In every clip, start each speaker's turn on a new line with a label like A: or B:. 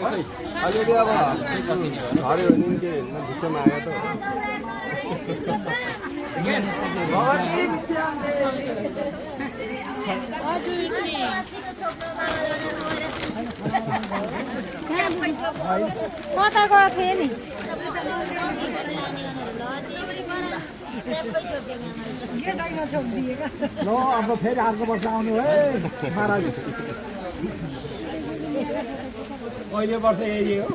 A: अलिअलि अब हऱ्यो भने के भित्तामा आयो त
B: कता गएको थिएँ नि
C: ल अब फेरि अर्को वर्ष आउनु है महाराज अहिले वर्ष यही हो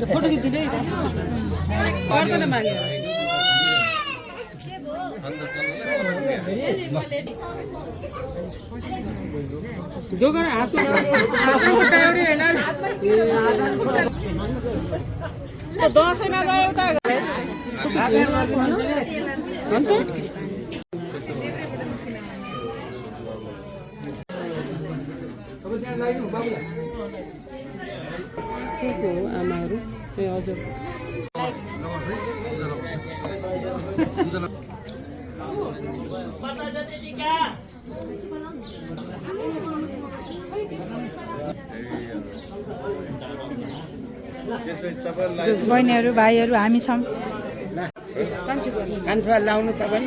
C: फोटो खिच्दिने गर्दैन मागे दोकान हात दसैँमा गयो त आमाहरू ए हजुर
B: बहिनीहरू भाइहरू हामी छौँ
A: कान्छा लाउनु तपाईँ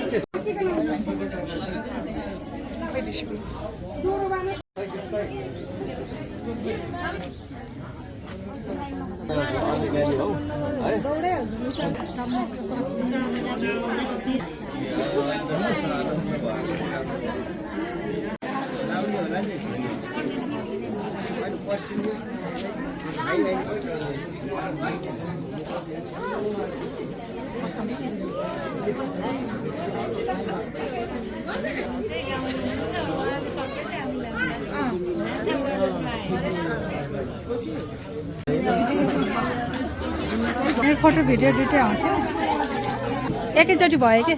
B: फोटो भिडियो दुइटै आउँछ एकैचोटि भयो कि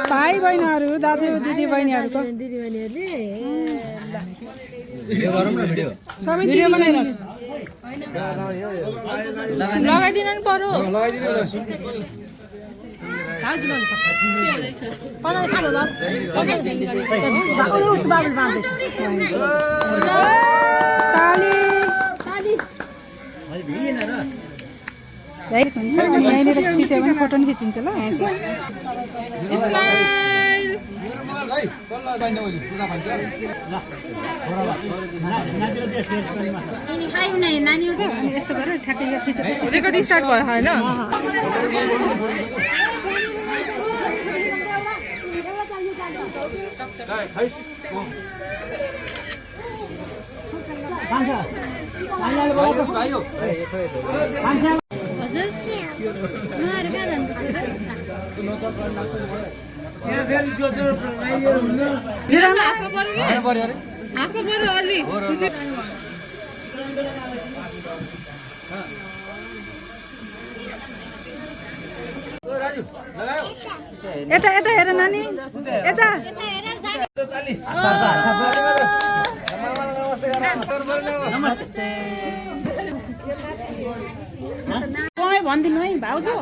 B: भाइ बहिनीहरू दाजु दिदी बहिनीहरूको सबै भिडियो बनाइरहेको लगाइदिन नि पर्यो हुन्छ अनि यहाँनिर खिच्यो भने फोटो पनि खिचिन्छ ल यस्तो गरेर ठ्याक्कै खिचेपछि रेकर्डिङ स्टार्ट भयो होइन यता यता हेर नानी यता भनिदिनु है भाउजू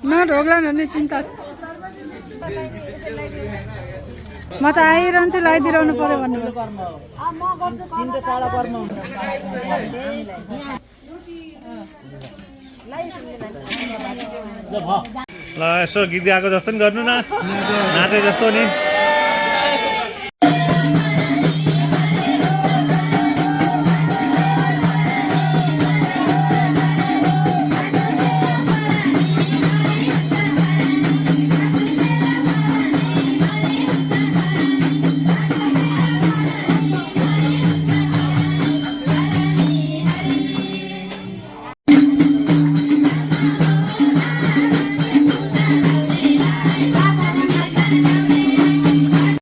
B: न ढोग्ला भन्ने चिन्ता म त आइरहन्छु लगाइदिइरहनु पर्यो भन्नुभयो
D: ल यसो गीत गाएको जस्तो नि गर्नु न नाचे जस्तो नि